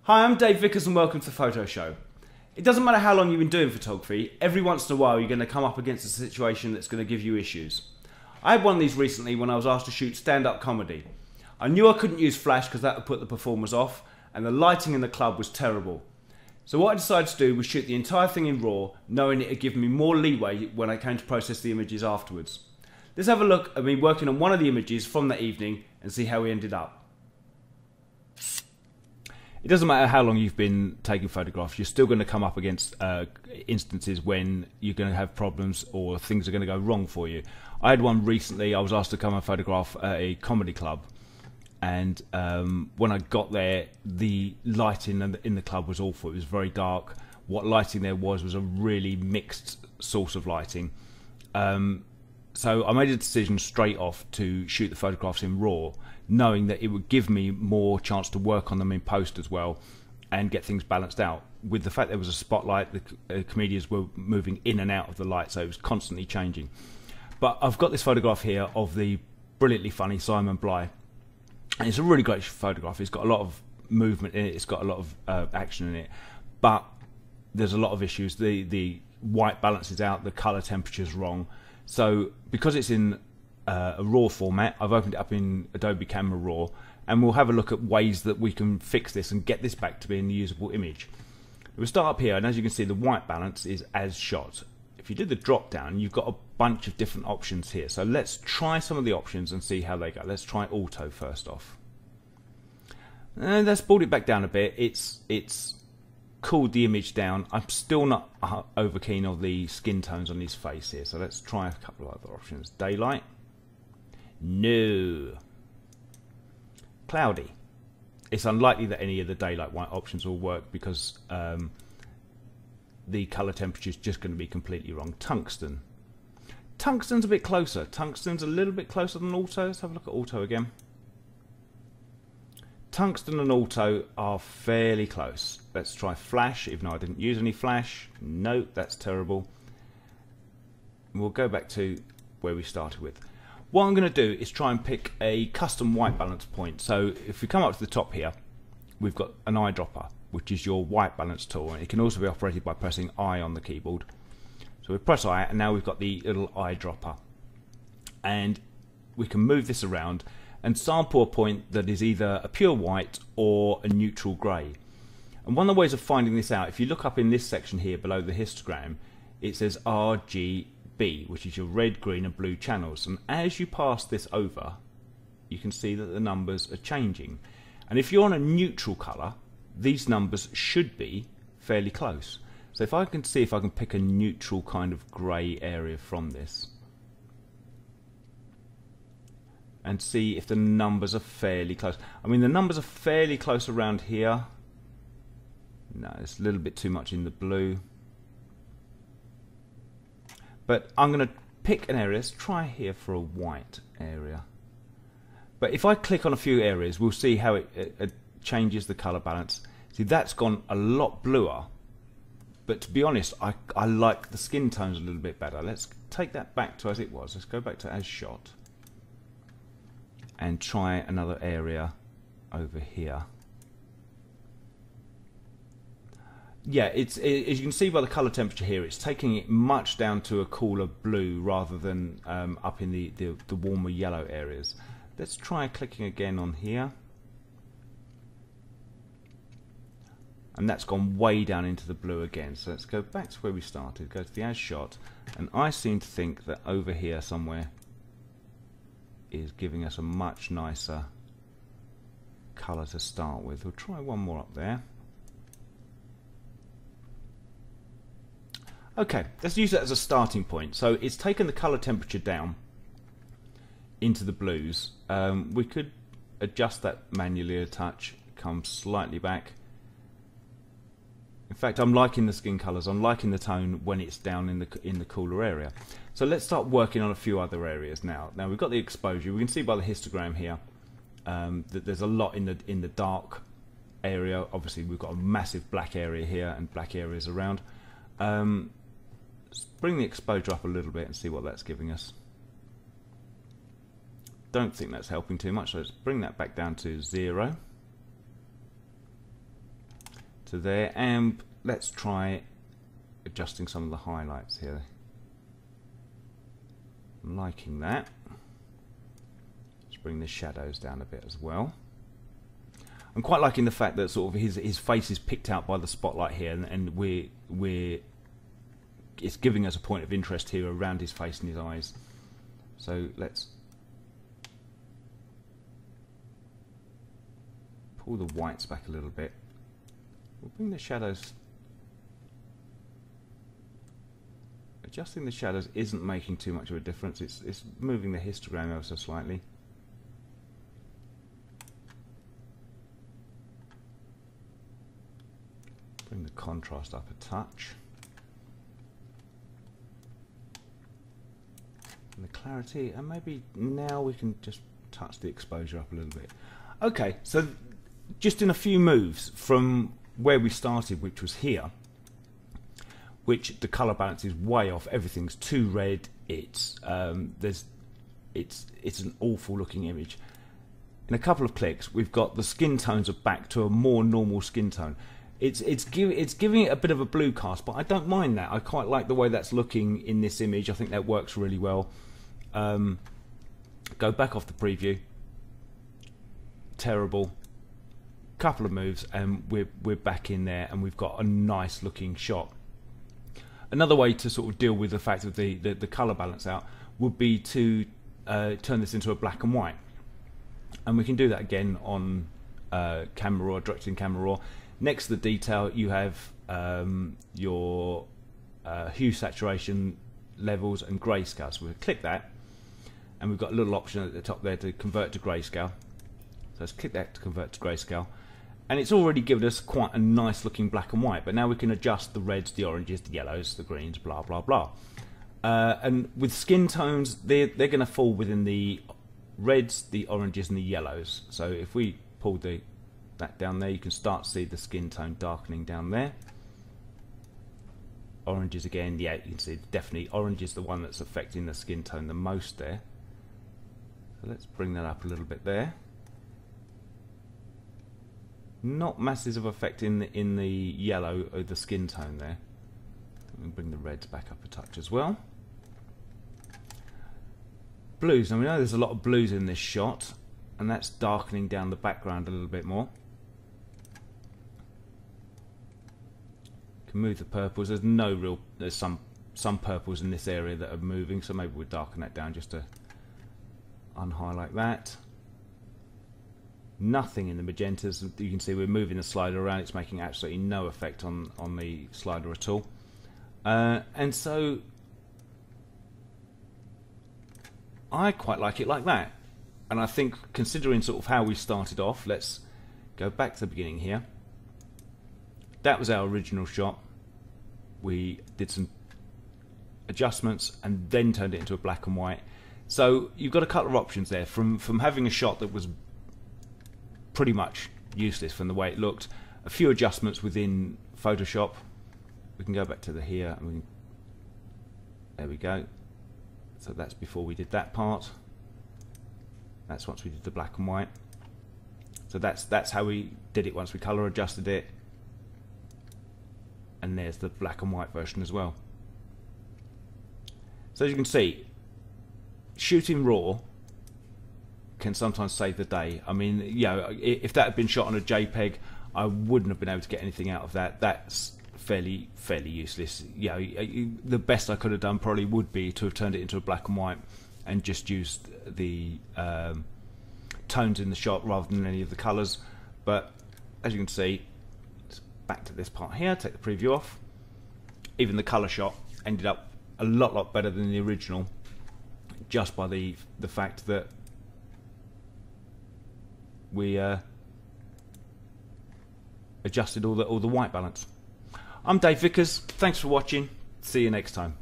Hi, I'm Dave Vickers and welcome to the Photo Show. It doesn't matter how long you've been doing photography, every once in a while you're going to come up against a situation that's going to give you issues. I had one of these recently when I was asked to shoot stand-up comedy. I knew I couldn't use flash because that would put the performers off, and the lighting in the club was terrible. So what I decided to do was shoot the entire thing in RAW, knowing it would give me more leeway when I came to process the images afterwards. Let's have a look at me working on one of the images from that evening and see how we ended up. It doesn't matter how long you've been taking photographs, you're still going to come up against instances when you're going to have problems or things are going to go wrong for you. I had one recently. I was asked to come and photograph at a comedy club, and when I got there, the lighting in the club was awful. It was very dark. What lighting there was a really mixed source of lighting. So I made a decision straight off to shoot the photographs in RAW, knowing that it would give me more chance to work on them in post as well and get things balanced out. With the fact there was a spotlight, the comedians were moving in and out of the light, so it was constantly changing. But I've got this photograph here of the brilliantly funny Simon Bligh, and it's a really great photograph. It's got a lot of movement in it, it's got a lot of action in it, but there's a lot of issues. The white balance is out, the colour temperature's wrong. So because it's in a RAW format, I've opened it up in Adobe Camera Raw, and we'll have a look at ways that we can fix this and get this back to being a usable image. We'll start up here, and as you can see, the white balance is as shot. If you do the drop down, you've got a bunch of different options here. So let's try some of the options and see how they go. Let's try auto first off. And let's pull it back down a bit. It's cooled the image down. I'm still not over keen on the skin tones on his face here, so let's try a couple of other options. Daylight. No. Cloudy. It's unlikely that any of the daylight white options will work because the colour temperature is just going to be completely wrong. Tungsten. Tungsten's a bit closer. Tungsten's a little bit closer than auto. Let's have a look at auto again. Tungsten and auto are fairly close. Let's try flash, even though I didn't use any flash. No, that's terrible. And we'll go back to where we started with. What I'm going to do is try and pick a custom white balance point. So if we come up to the top here, we've got an eyedropper, which is your white balance tool, and it can also be operated by pressing I on the keyboard. So we press I, and now we've got the little eyedropper, and we can move this around and sample a point that is either a pure white or a neutral grey. And one of the ways of finding this out, if you look up in this section here below the histogram, it says RGB, which is your red, green and blue channels, and as you pass this over, you can see that the numbers are changing. And if you're on a neutral colour, these numbers should be fairly close. So if I can see if I can pick a neutral kind of grey area from this and see if the numbers are fairly close. I mean, the numbers are fairly close around here. No, it's a little bit too much in the blue. But I'm going to pick an area. Let's try here for a white area. But if I click on a few areas, we'll see how it changes the colour balance. See, that's gone a lot bluer. But to be honest, I like the skin tones a little bit better. Let's take that back to as it was. Let's go back to as shot. And try another area over here. Yeah, as you can see by the colour temperature here, it's taking it much down to a cooler blue rather than up in the warmer yellow areas. Let's try clicking again on here. And that's gone way down into the blue again. So let's go back to where we started, go to the as shot, and I seem to think that over here somewhere is giving us a much nicer colour to start with. We'll try one more up there. Okay, let's use that as a starting point. So it's taken the colour temperature down into the blues. We could adjust that manually a touch, come slightly back. In fact, I'm liking the skin colours. I'm liking the tone when it's down in the cooler area. So let's start working on a few other areas now. Now we've got the exposure. We can see by the histogram here that there's a lot in the dark area. Obviously, we've got a massive black area here and black areas around. Let's bring the exposure up a little bit and see what that's giving us. Don't think that's helping too much. So let's bring that back down to 0. to there, and let's try adjusting some of the highlights here. I'm liking that. Let's bring the shadows down a bit as well. I'm quite liking the fact that sort of his face is picked out by the spotlight here, and it's giving us a point of interest here around his face and his eyes. So let's pull the whites back a little bit. We'll bring the shadows. Adjusting the shadows isn't making too much of a difference. It's moving the histogram ever so slightly. Bring the contrast up a touch. And the clarity, and maybe now we can just touch the exposure up a little bit. Okay, so just in a few moves from where we started, which was here, which the color balance is way off. Everything's too red. It's an awful looking image. In a couple of clicks, we've got the skin tones are back to a more normal skin tone. It's giving it a bit of a blue cast, but I don't mind that. I quite like the way that's looking in this image. I think that works really well. Go back off the preview. Terrible. Couple of moves, and we're back in there, and we've got a nice looking shot. Another way to sort of deal with the fact of the color balance out would be to turn this into a black and white, and we can do that again on Camera Raw, directing Camera Raw. Next to the detail, you have your hue, saturation levels, and grayscale. So we'll click that, and we've got a little option at the top there to convert to grayscale. So let's click that to convert to grayscale, and it's already given us quite a nice looking black and white. But now we can adjust the reds, the oranges, the yellows, the greens, blah blah blah. And with skin tones, they're going to fall within the reds, the oranges, and the yellows. So if we pull that down there, you can start to see the skin tone darkening down there. Oranges again, yeah, you can see definitely orange is the one that's affecting the skin tone the most there. So let's bring that up a little bit there. Not massive effect in the yellow or the skin tone there. Let me bring the reds back up a touch as well. Blues, now we know there's a lot of blues in this shot, and that's darkening down the background a little bit more. Can move the purples. There's some purples in this area that are moving, so maybe we'll darken that down just to unhighlight that. Nothing in the magentas. You can see we're moving the slider around. It's making absolutely no effect on the slider at all. And so I quite like it like that. And I think, considering sort of how we started off, let's go back to the beginning here. That was our original shot. We did some adjustments and then turned it into a black and white. So you've got a couple of options there, from having a shot that was pretty much useless from the way it looked, a few adjustments within Photoshop. We can go back to here, and there we go. So that's before we did that part. That's once we did the black and white. So that's how we did it once we color adjusted it. And there's the black and white version as well. So as you can see, shooting raw can sometimes save the day. I mean, you know, if that had been shot on a JPEG, I wouldn't have been able to get anything out of that. That's fairly useless. You know, the best I could have done probably would be to have turned it into a black and white and just used the tones in the shot rather than any of the colours. But as you can see, back to this part here, take the preview off. Even the colour shot ended up a lot better than the original, just by the fact that we adjusted all the white balance. I'm Dave Vickers. Thanks for watching. See you next time.